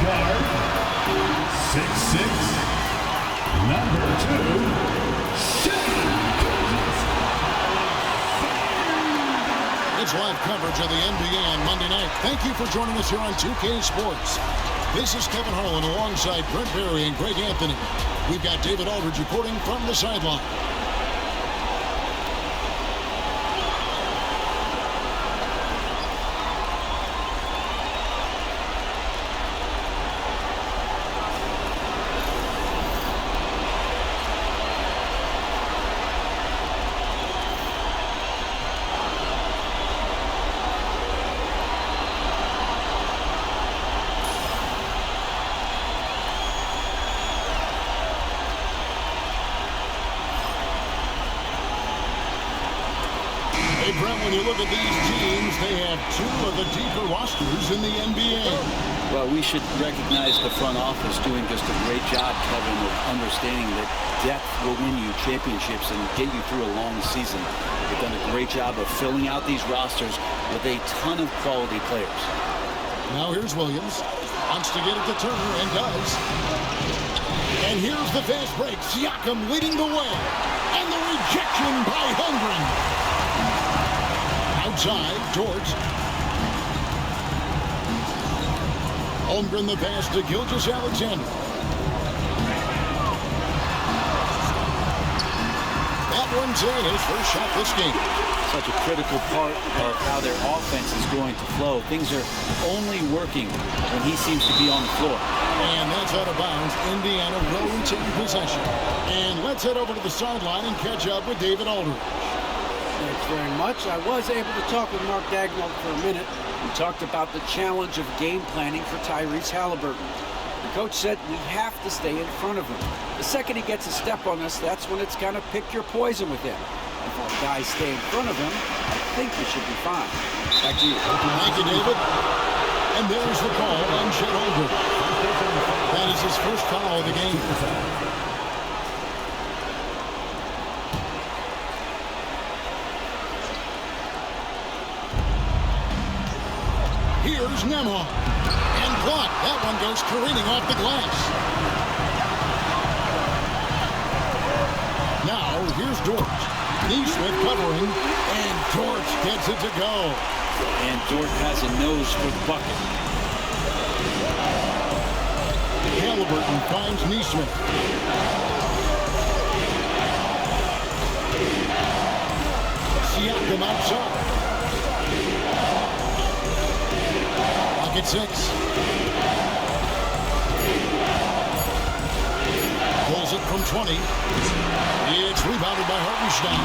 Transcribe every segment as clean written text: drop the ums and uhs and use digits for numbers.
guard, 6'6", number 2, It's live coverage of the NBA on Monday night. Thank you for joining us here on 2K Sports. This is Kevin Harlan alongside Brent Barry and Greg Anthony. We've got David Aldridge reporting from the sideline. Hey, Brent, when you look at these teams, they have two of the deeper rosters in the NBA. Well, we should recognize the front office doing just a great job, Kevin, of understanding that depth will win you championships and get you through a long season. They've done a great job of filling out these rosters with a ton of quality players. Now here's Williams. Wants to get it to Turner and does. And here's the fast break. Siakam leading the way. And the rejection by Holmgren. Outside, Dort. Holmgren the pass to Gilgeous-Alexander. That one's in, his first shot this game. Such a critical part of how their offense is going to flow. Things are only working when he seems to be on the floor. And that's out of bounds. Indiana will retain possession. And let's head over to the sideline and catch up with David Aldridge. Thanks very much. I was able to talk with Mark Dagnall for a minute. We talked about the challenge of game planning for Tyrese Halliburton. The coach said we have to stay in front of him. The second he gets a step on us, that's when it's kind of pick your poison with him. If our guys stay in front of him, I think we should be fine. Back to you. Thank you, David. And there's the call on Chet Holmgren. That is his first foul of the game. Here's Nembhard. And blocked. That one goes careening off the glass. Now, here's Dort. Neesmith covering. And Dort gets it to go. And Dort has a nose for the bucket. Halliburton finds Neesmith. Siakam outside. At 6. Pulls it from 20. It's rebounded by Hartenstein.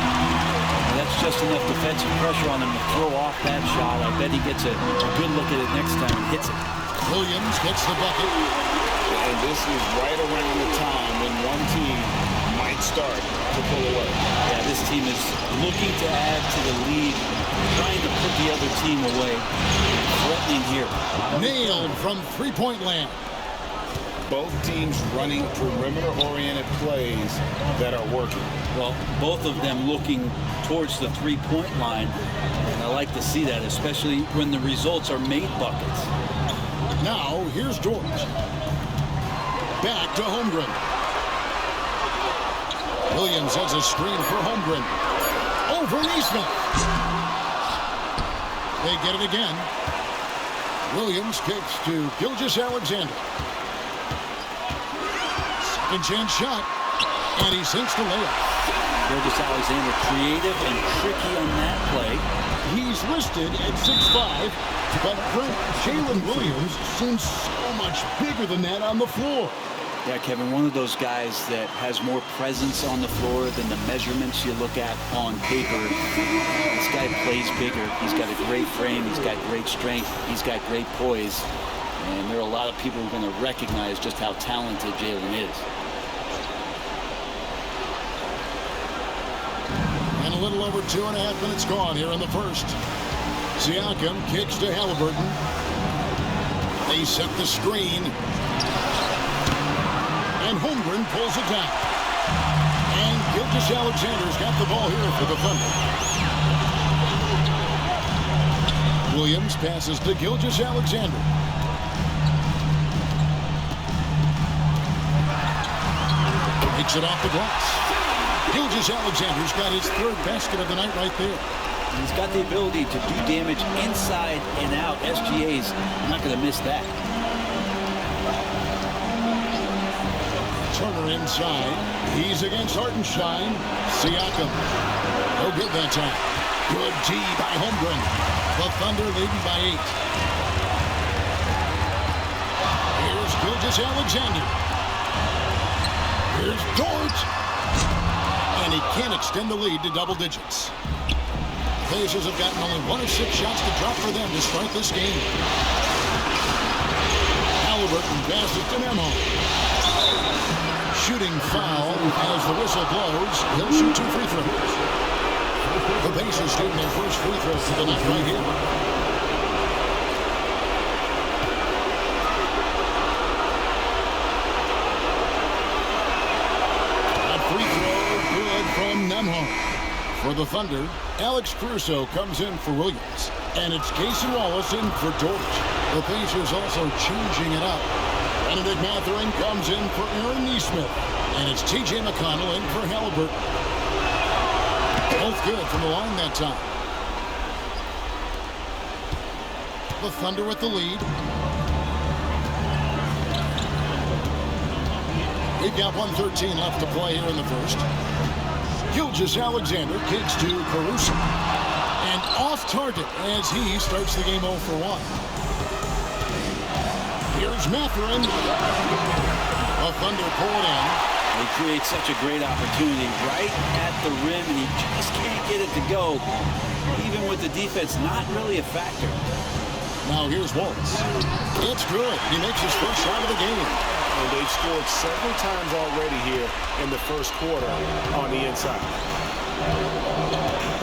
That's just enough defensive pressure on him to throw off that shot. I bet he gets a good look at it next time and hits it. Williams gets the bucket. And this is right around the time when one team might start to pull away. Yeah, this team is looking to add to the lead, trying to put the other team away. Threatening here. Nailed from three-point land. Both teams running perimeter-oriented plays that are working. Well, both of them looking towards the three-point line. And I like to see that, especially when the results are made buckets. Now, here's Dort. Back to Holmgren. Williams has a screen for Holmgren. Over Neesmith. They get it again. Williams kicks to Gilgeous-Alexander. Second chance shot. And he sinks the layup. Gilgeous-Alexander creative and tricky on that play. He's listed at 6'5", but Jalen Williams seems so much bigger than that on the floor. Yeah, Kevin, one of those guys that has more presence on the floor than the measurements you look at on paper. This guy plays bigger. He's got a great frame. He's got great strength. He's got great poise. And there are a lot of people who are going to recognize just how talented Jalen is. And a little over 2.5 minutes gone here in the first. Siakam kicks to Halliburton. They set the screen. And Holmgren pulls it down. And Gilgeous-Alexander's got the ball here for the Thunder. Williams passes to Gilgeous-Alexander. Takes it off the glass. Gilgeous Alexander's got his third basket of the night right there. He's got the ability to do damage inside and out. SGA's not going to miss that. Turner inside. He's against Hartenstein. Siakam. No good that time. Good D by Holmgren. The Thunder leading by 8. Here's Gilgeous Alexander. Here's Dort. And he can't extend the lead to double digits. Pacers have gotten only 1 of 6 shots to drop for them to start this game. Halliburton passes to Nemo. Shooting foul as the whistle blows. He'll shoot 2 free throws. The Pacers shooting their first free throws for the night right here. A free throw good from Nembhard. For the Thunder, Alex Caruso comes in for Williams. And it's Casey Wallace in for Dort. The Pacers also changing it up. Benedict Mathurin comes in for Aaron Nesmith. And it's T.J. McConnell in for Halliburton. Both good from the line that time. The Thunder with the lead. We've got 1:13 left to play here in the first. Gilgeous Alexander kicks to Caruso. And off target as he starts the game 0 for 1. Here's Mathurin. The Thunder pull it in. He creates such a great opportunity right at the rim, and he just can't get it to go. Even with the defense not really a factor. Now here's Waltz. It's good. He makes his first shot of the game. And they've scored several times already here in the first quarter on the inside.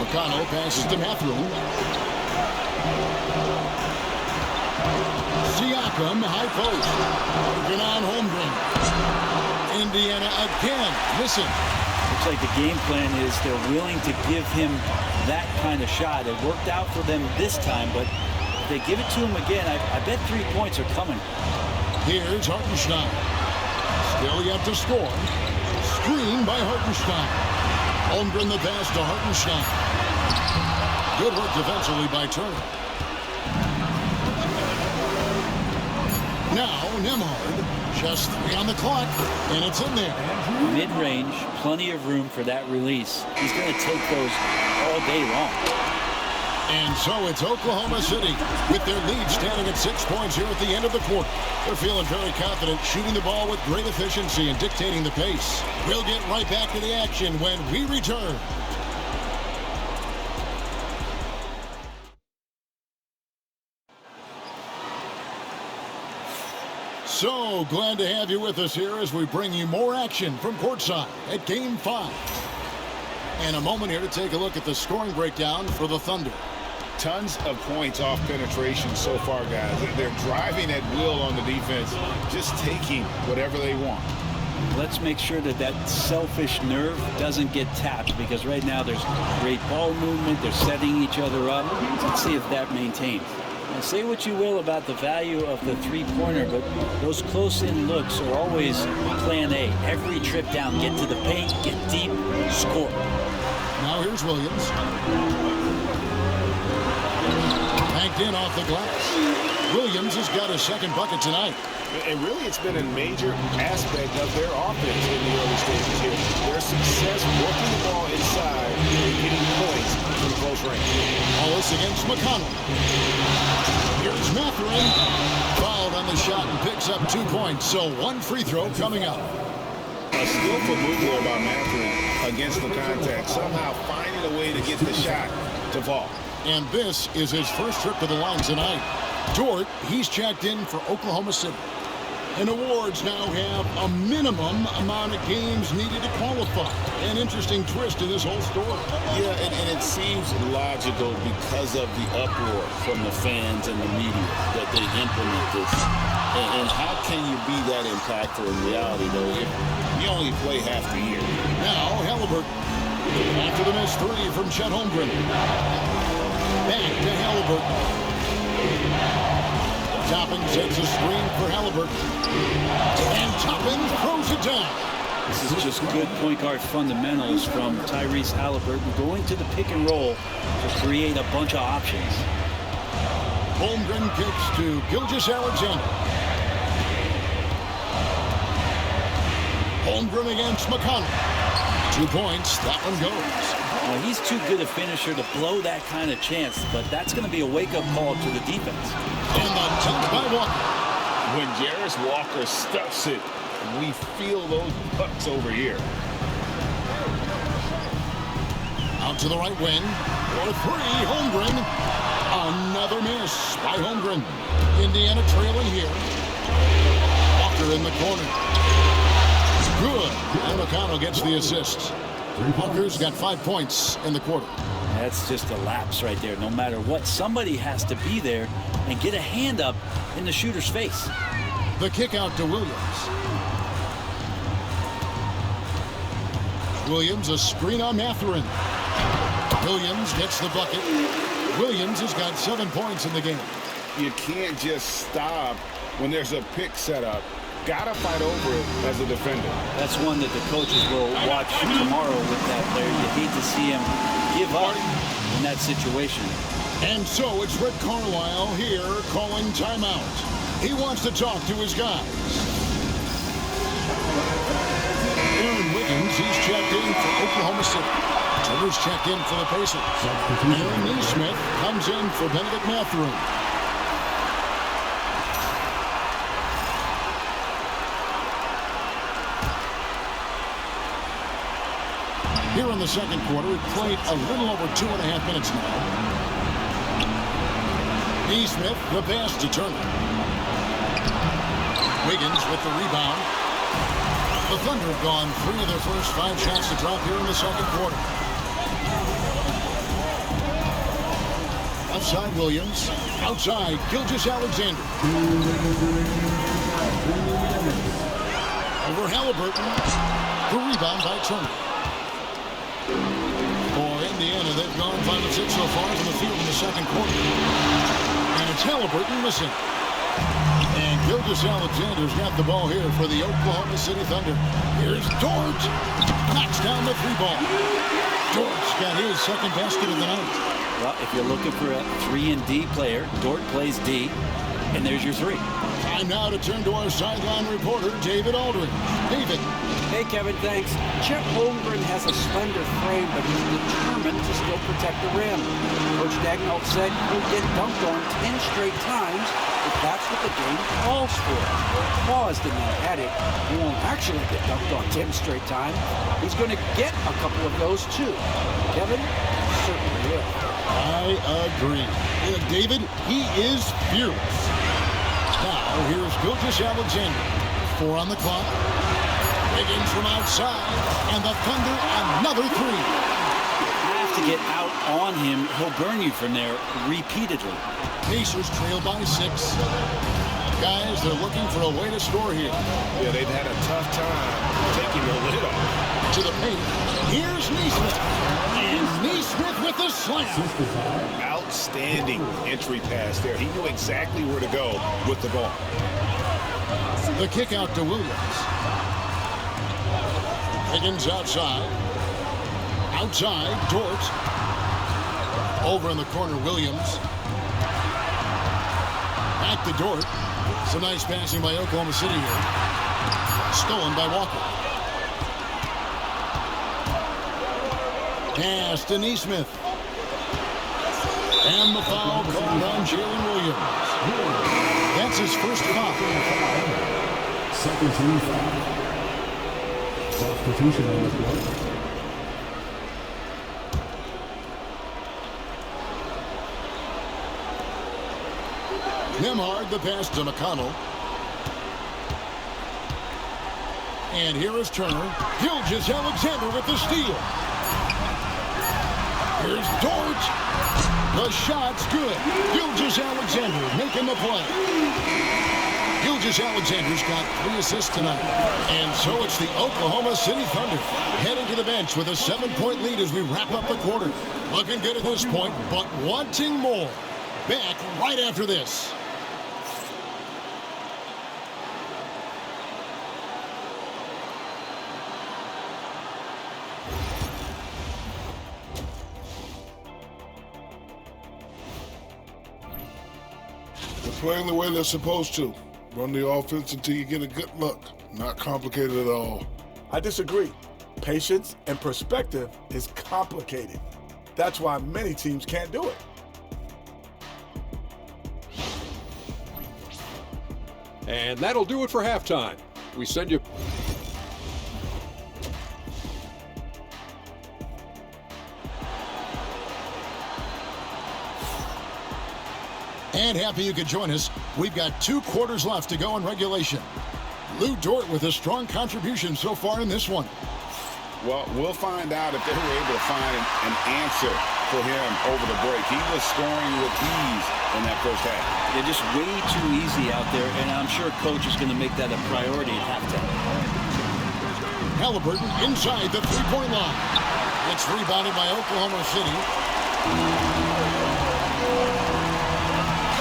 McConnell passes to Mathurin. Siakam, high post. Working on Holmgren. Indiana again. Listen. Looks like the game plan is they're willing to give him that kind of shot. It worked out for them this time, but if they give it to him again, I bet 3 points are coming. Here's Hartenstein. Still yet to score. Screen by Hartenstein. Holmgren the pass to Hartenstein. Good work defensively by Turner. Now Nembhard. Just 3 on the clock, and it's in there. Mid-range, plenty of room for that release. He's going to take those all day long. And so it's Oklahoma City with their lead standing at 6 points here at the end of the quarter. They're feeling very confident, shooting the ball with great efficiency and dictating the pace. We'll get right back to the action when we return. So glad to have you with us here as we bring you more action from courtside at Game 5. And a moment here to take a look at the scoring breakdown for the Thunder. Tons of points off penetration so far, guys. They're driving at will on the defense, just taking whatever they want. Let's make sure that that selfish nerve doesn't get tapped, because right now there's great ball movement. They're setting each other up. Let's see if that maintains. Now, say what you will about the value of the three-pointer, but those close-in looks are always plan A. Every trip down, get to the paint, get deep, score. Now here's Williams. Banked in off the glass. Williams has got his second bucket tonight. And really, it's been a major aspect of their offense in the early stages here. Their success working the ball inside and getting points from close range. Wallace against McConnell. Here's Mathurin. Fouled on the shot and picks up 2 points. So 1 free throw coming up. A skillful move there by Mathurin against the contact. Somehow finding a way to get the shot to fall. And this is his first trip to the line tonight. Dort, he's checked in for Oklahoma City. And awards now have a minimum amount of games needed to qualify. An interesting twist in this whole story. Yeah, and it seems logical because of the uproar from the fans and the media that they implement this. And how can you be that impactful in reality, though, if you only play half the year? Now, Halliburton. After the missed 3 from Chet Holmgren. Back to Halliburton. Toppin sets a screen for Halliburton. And Toppin throws it down. This is just good point guard fundamentals from Tyrese Halliburton, going to the pick and roll to create a bunch of options. Holmgren kicks to Gilgeous-Alexander. Holmgren against McConnell. 2 points. That one goes. Now, he's too good a finisher to blow that kind of chance, but that's going to be a wake-up call to the defense. And the dunk by Walker. When Jarris Walker stuffs it, we feel those bucks over here. Out to the right wing. For 3, Holmgren. Another miss by Holmgren. Indiana trailing here. Walker in the corner. Good. And McConnell gets the assist. Walker's got 5 points in the quarter. That's just a lapse right there. No matter what, somebody has to be there and get a hand up in the shooter's face. The kick out to Williams. Williams, a screen on Mathurin. Williams gets the bucket. Williams has got 7 points in the game. You can't just stop when there's a pick set up. Gotta fight over it as a defender. That's one that the coaches will watch tomorrow with that player. You hate to see him give up in that situation. And so it's Rick Carlisle here calling timeout. He wants to talk to his guys. Aaron Wiggins, he's checked in for Oklahoma City. Turner's checked in for the Pacers. Aaron Neesmith comes in for Benedict Mathurin. Here in the second quarter, we've played a little over 2.5 minutes now. Neesmith, the pass to Turner. Wiggins with the rebound. The Thunder have gone 3 of their first 5 shots to drop here in the second quarter. Outside Williams. Outside Gilgeous-Alexander. Over Halliburton. The rebound by Turner. For Indiana, they've gone 5 of 6 so far from the field in the second quarter. And it's Halliburton missing. And Gilgeous-Alexander's got the ball here for the Oklahoma City Thunder. Here's Dort. Knocks down the 3-ball. Dort's got his second basket of the night. Well, if you're looking for a 3-and-D player, Dort plays D, and there's your 3. Time now to turn to our sideline reporter, David Aldridge. David. Hey, Kevin, thanks. Chet Holmgren has a slender frame, but he's determined to still protect the rim. Coach Dagnall said he'll get dunked on 10 straight times if that's what the game calls for. Paused and then added, he won't actually get dunked on 10 straight times. He's going to get a couple of those, too. Kevin, certainly will. I agree. David, he is fearless. Now, here's Gilgeous-Alexander. 4 on the clock. Wiggins from outside, and the Thunder another 3. You have to get out on him. He'll burn you from there repeatedly. Pacers trail by 6. Guys, they're looking for a way to score here. Yeah, they've had a tough time taking the lid off. To the paint. Here's Neesmith. And Neesmith with the slam. Outstanding entry pass there. He knew exactly where to go with the ball. The kick out to Williams. Wiggins outside. Outside, Dort. Over in the corner, Williams. Back to Dort. Some nice passing by Oklahoma City here. Stolen by Walker. Pass to Neesmith. And the foul called on Jalen Williams. That's his first foul. Second team foul. Substitution on the floor. Nembhard, the pass to McConnell. And here is Turner. Gilgeous-Alexander with the steal. Here's Dort. The shot's good. Gilgeous-Alexander making the play. Gilgeous-Alexander's got 3 assists tonight. And so it's the Oklahoma City Thunder heading to the bench with a 7-point lead as we wrap up the quarter. Looking good at this point, but wanting more. Back right after this. playing the way they're supposed to. Run the offense until you get a good look. Not complicated at all. I disagree. Patience and perspective is complicated. That's why many teams can't do it. And that'll do it for halftime. We send you... And happy you could join us. We've got 2 quarters left to go in regulation. Lou Dort with a strong contribution so far in this one. Well, we'll find out if they were able to find an answer for him over the break. He was scoring with ease in that first half. They're just way too easy out there, and I'm sure coach is going to make that a priority at halftime. Halliburton inside the three-point line. It's rebounded by Oklahoma City.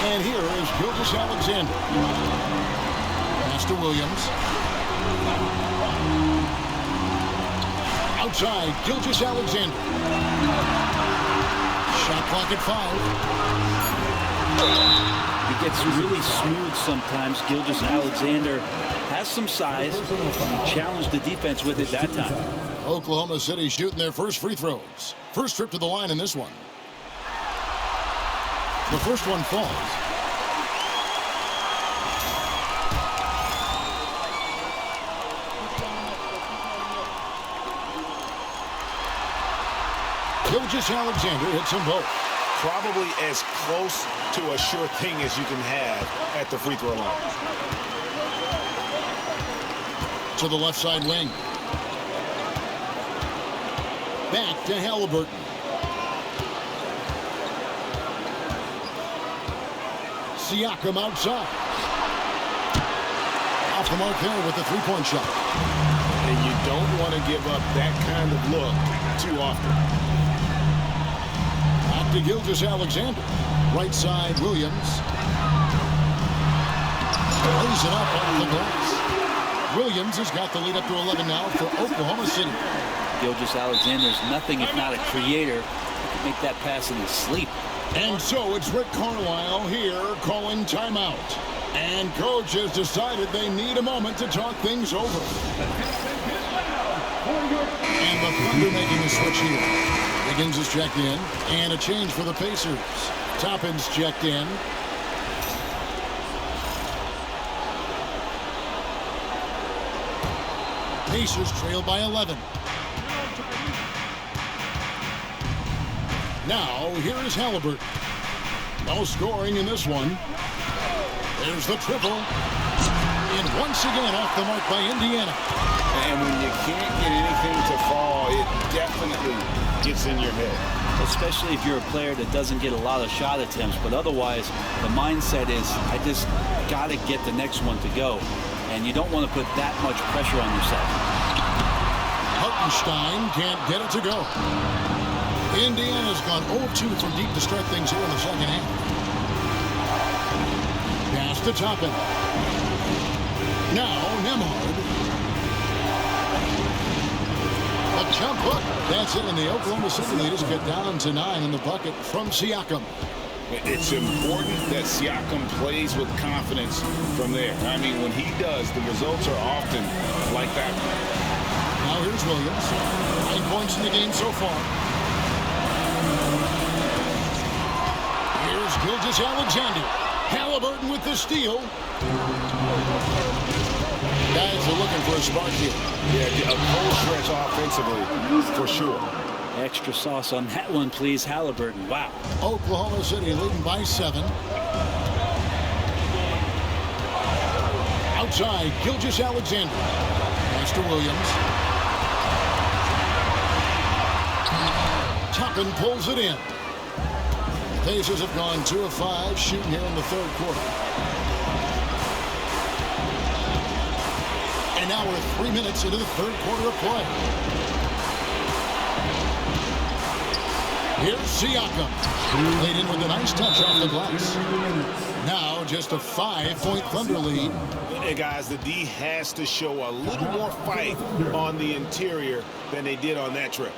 And here is Gilgeous Alexander. Pass to Williams. Outside, Gilgeous Alexander. Shot clock at 5. He gets really smooth sometimes. Gilgeous Alexander has some size. He challenged the defense with it that time. Oklahoma City shooting their first free throws. First trip to the line in this one. The first one falls. Gilgeous Alexander hits them both. Probably as close to a sure thing as you can have at the free throw line. To the left side wing. Back to Halliburton. Siakam outside. Off the mark there with the three-point shot. And you don't want to give up that kind of look too often. Back to Gilgeous Alexander. Right side, Williams. Lays it up off the glass. Williams has got the lead up to 11 now for Oklahoma City. Gilgeous Alexander is nothing if not a creator. He can make that pass in his sleep. And so it's Rick Carlisle here calling timeout. And coach has decided they need a moment to talk things over. And the Thunder making a switch here. Higgins is checked in. And a change for the Pacers. Toppin's checked in. Pacers trail by 11. Now, here is Halliburton. No scoring in this one. There's the triple. And once again off the mark by Indiana. And when you can't get anything to fall, it definitely gets in your head. Especially if you're a player that doesn't get a lot of shot attempts. But otherwise, the mindset is, I just got to get the next one to go. And you don't want to put that much pressure on yourself. Hartenstein can't get it to go. Indiana's gone 0-2 from deep to start things here in the second half. Pass to Toppin. Now Nembhard. A jump hook. That's it, and the Oklahoma City leaders get down to 9 in the bucket from Siakam. It's important that Siakam plays with confidence from there. I mean, when he does, the results are often like that. Now here's Williams. 9 points in the game so far. Here's Gilgeous Alexander. Halliburton with the steal. Guys are looking for a spark here. Yeah, a full stretch offensively, for sure. Extra sauce on that one, please, Halliburton. Wow. Oklahoma City leading by 7. Outside, Gilgeous Alexander. Pass to Williams. Toppin pulls it in. The Pacers have gone 2 of 5 shooting here in the third quarter. And now we're 3 minutes into the third quarter of play. Here's Siakam. Laid in with a nice touch off the glass. Now just a 5-point Thunder lead. Hey guys, the D has to show a little more fight on the interior than they did on that trip.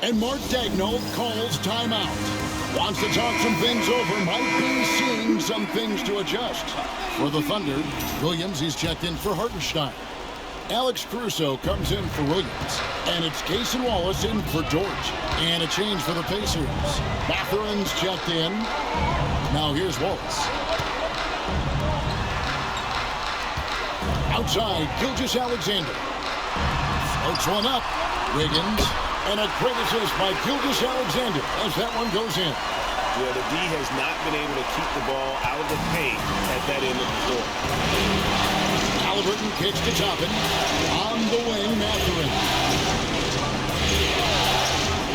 And Mark Daigneault calls timeout. Wants to talk some things over. Might be seeing some things to adjust. For the Thunder, Williams, he's checked in for Hartenstein. Alex Caruso comes in for Williams. And it's Cason Wallace in for Dort. And a change for the Pacers. Mathurin's checked in. Now here's Wallace. Outside, Gilgeous-Alexander. Floats one up. Wiggins. And a great assist by Gilgeous-Alexander as that one goes in. Yeah, the D has not been able to keep the ball out of the paint at that end of the floor. Halliburton kicks to Toppin. On the wing, Mathurin.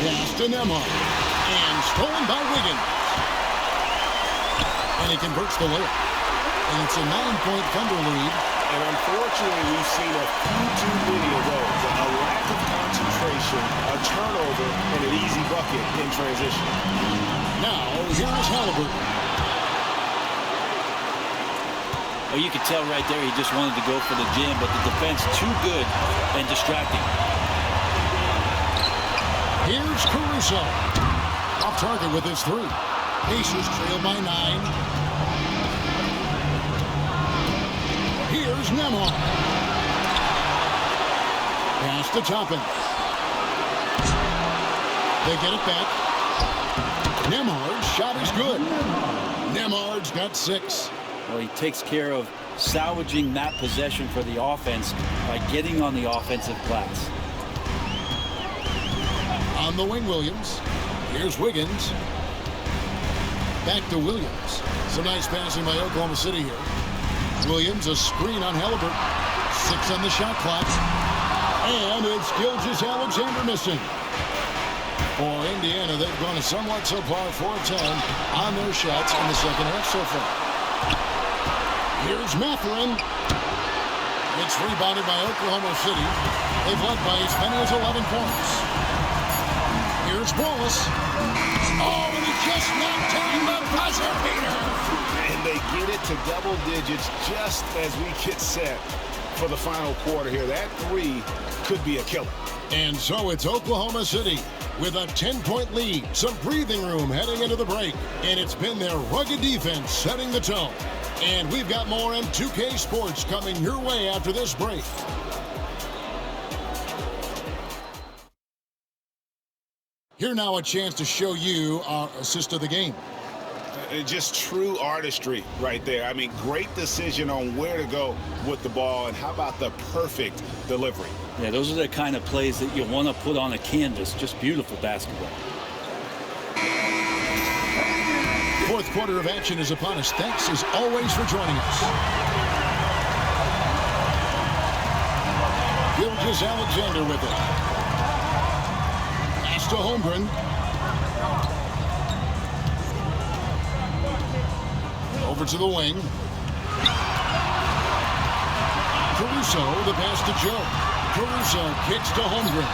Pass to Nembhard. And stolen by Wiggins. And he converts the layup. And it's a 9-point Thunder lead. And unfortunately, we've seen a few too many of those. A lack of concentration, a turnover, and an easy bucket in transition. Now, here's Halliburton. Well, you could tell right there he just wanted to go for the jam, but the defense too good and distracting. Here's Caruso. Off target with his three. Pacers trail by 9. Here's Nembhard. Pass to Toppin. They get it back. Nembhard's shot is good. Nembhard's got 6. Well, he takes care of salvaging that possession for the offense by getting on the offensive glass. On the wing, Williams. Here's Wiggins. Back to Williams. Some nice passing by Oklahoma City here. Williams, a screen on Halliburton. 6 on the shot clock. And it's Gilgeous-Alexander missing. For Indiana, they've gone somewhat so far 4-10 on their shots in the second half so far. Here's Mathurin. It's rebounded by Oklahoma City. They've led by as many as 11 points. Here's Wallace. Oh, and he just knocked down the buzzer beater. And they get it to double digits just as we get set for the final quarter here. That 3 could be a killer. And so it's Oklahoma City with a 10-point lead. Some breathing room heading into the break. And it's been their rugged defense setting the tone. And we've got more M2K Sports coming your way after this break. Here now a chance to show you our assist of the game. Just true artistry right there. I mean, great decision on where to go with the ball, and how about the perfect delivery? Yeah, those are the kind of plays that you want to put on a canvas. Just beautiful basketball. Fourth quarter of action is upon us. Thanks as always for joining us. Gilgeous-Alexander with it. Pass to Holmgren. Over to the wing. Caruso, the pass to Joe. Caruso kicks to Holmgren.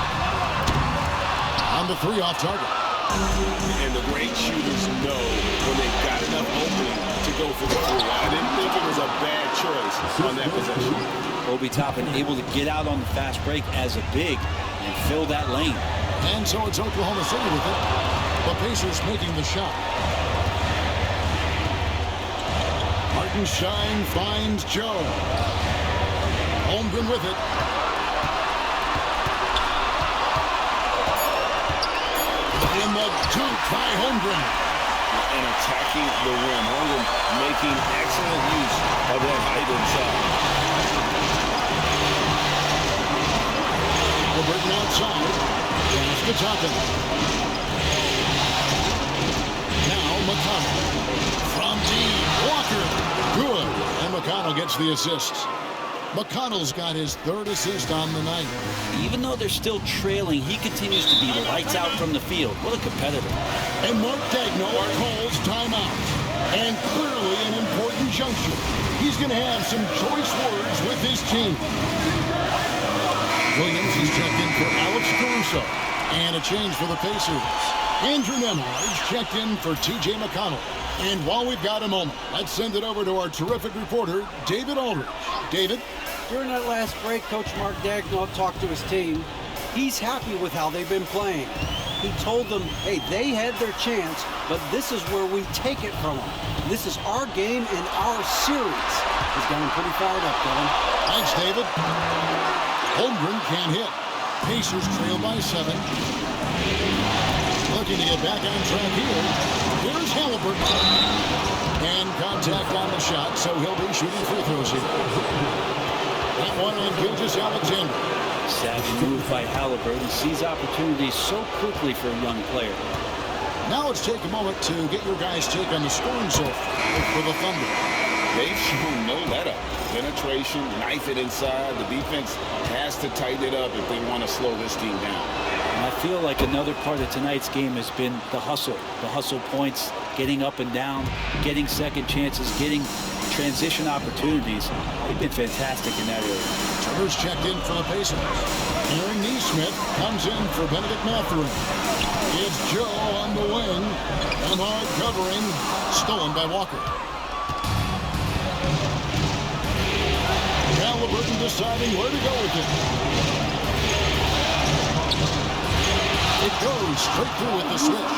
On the 3 off target. And the great shooters know when they've got enough opening to go for the 3. I didn't think it was a bad choice on that possession. Obi Toppin able to get out on the fast break as a big and fill that lane. And so it's Oklahoma City with it. The Pacers making the shot. Hartenstein finds Joe. Holmgren with it. And the dunk by Holmgren. And attacking the rim. Holmgren making excellent use of that height inside. Halliburton outside. Pass to Toppin. Now McConnell. From deep. Walker. Good. And McConnell gets the assist. McConnell's got his 3rd assist on the night. Even though they're still trailing, he continues to be lights out from the field. What a competitor. And Mark Daigneault calls timeout. And clearly an important juncture. He's going to have some choice words with his team. Williams is checked in for Alex Caruso. And a change for the Pacers. Andrew Nembhard checked in for T.J. McConnell. And while we've got a moment, let's send it over to our terrific reporter, David Aldridge. David? During that last break, Coach Mark Daigneault talked to his team. He's happy with how they've been playing. He told them, hey, they had their chance, but this is where we take it from them. This is our game and our series. He's got him pretty fired up, Kevin. Thanks, David. Holmgren can't hit. Pacers trail by 7. Looking to get back on track here. Here's Halliburton. And contact on the shot, so he'll be shooting free throws here. That one on Gilgeous-Alexander. Savvy move by Halliburton. Sees opportunities so quickly for a young player. Now let's take a moment to get your guys' take on the scoring so far for the Thunder. They've shown no let-up. Penetration, knife it inside. The defense has to tighten it up if they want to slow this team down. And I feel like another part of tonight's game has been the hustle. The hustle points, getting up and down, getting second chances, getting transition opportunities. They've been fantastic in that area. Turner's checked in for the Pacers. Aaron Neesmith comes in for Benedict Mathurin. It's Joe on the wing. Lamar covering. Stolen by Walker. Halliburton deciding where to go with it. It goes straight through with the switch.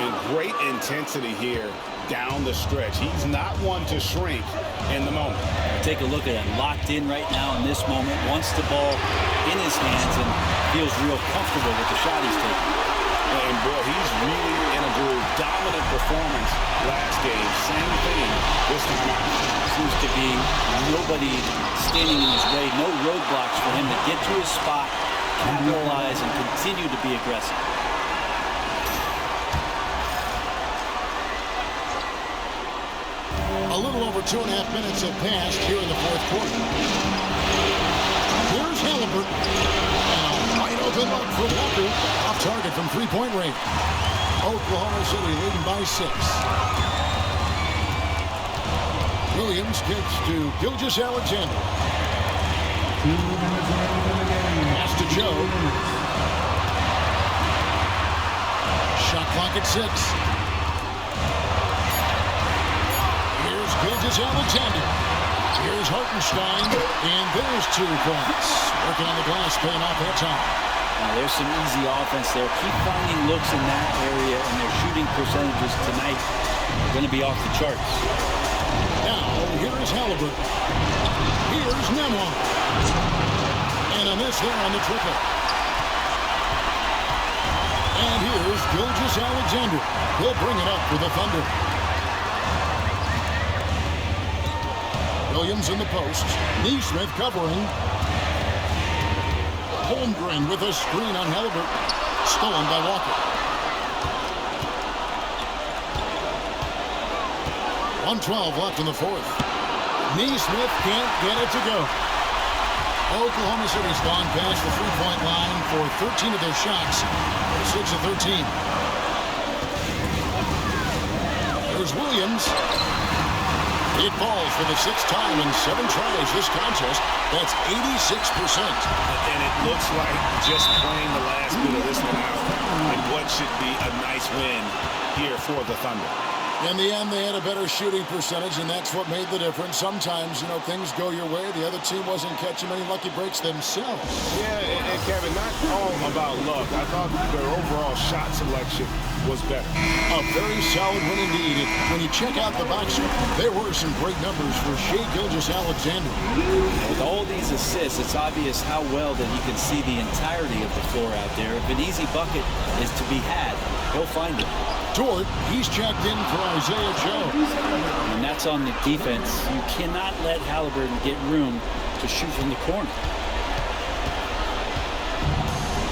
And great intensity here down the stretch. He's not one to shrink in the moment. Take a look at him, locked in right now in this moment, wants the ball in his hands and feels real comfortable with the shot he's taking. And boy, he's really in a groove. Dominant performance last game. Same thing this time out. Seems to be nobody standing in his way, no roadblocks for him to get to his spot, capitalize, and continue to be aggressive. A little over 2.5 minutes have passed here in the fourth quarter. Here's Halliburton. And a wide open look for Walker. Off target from three-point range. Oklahoma City leading by 6. Williams kicks to Gilgeous-Alexander. Pass to Joe. Shot clock at 6. Gilgeous-Alexander. Here's Hartenstein, and there's 2 points. Working on the glass, paying off that time. Now there's some easy offense there. Keep finding looks in that area, and their shooting percentages tonight are going to be off the charts. Now, here is Halliburton. Here's Nembhard. And a miss there on the triple. And here's Gilgeous-Alexander. He'll bring it up for the Thunder. Williams in the post. Neesmith covering. Holmgren with a screen on Halliburton. Stolen by Walker. 1:12 left in the fourth. Neesmith can't get it to go. Oklahoma City's gone past the three-point line for 13 of their shots. 6 of 13. There's Williams. It falls for the 6th time in 7 tries this contest. That's 86%. And it looks like just playing the last bit of this one out in what should be a nice win here for the Thunder. In the end, they had a better shooting percentage, and that's what made the difference. Sometimes, things go your way. The other team wasn't catching many lucky breaks themselves. Yeah, and Kevin, not all about luck. I thought their overall shot selection was better. A very solid win indeed. When you check out the box score, there were some great numbers for Shai Gilgeous-Alexander. With all these assists, it's obvious how well that he can see the entirety of the floor out there. If an easy bucket is to be had, he'll find it. Dort, he's checked in for Isaiah Joe. And that's on the defense. You cannot let Halliburton get room to shoot from the corner.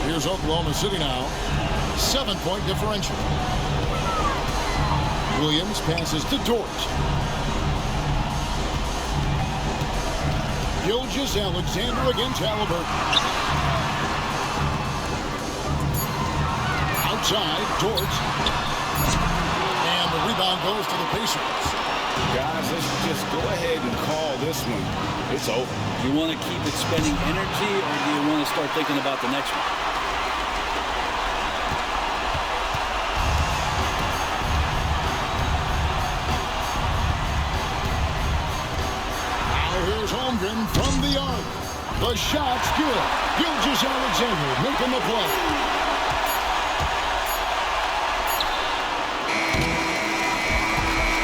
Here's Oklahoma City now. 7-point differential. Williams passes to Dort. Gilgeous-Alexander against Halliburton. Outside, Dort. And the rebound goes to the Pacers. Guys, let's just go ahead and call this one. It's over. Do you want to keep expending energy, or do you want to start thinking about the next one? Now here's Holmgren from the arc. The shot's good. Gilgeous-Alexander making the play.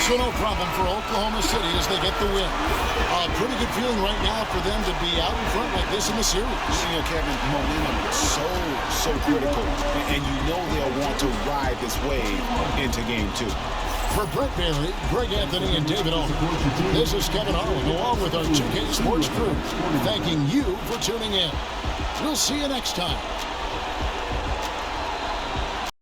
So no problem for Oklahoma City as they get the win. A pretty good feeling right now for them to be out in front like this in the series. You know, Kevin, momentum is so critical. And you know they'll want to ride this wave into game 2. For Brett Bailey, Greg Anthony, and David Alden, this is Kevin Harlan along with our 2K Sports crew, thanking you for tuning in. We'll see you next time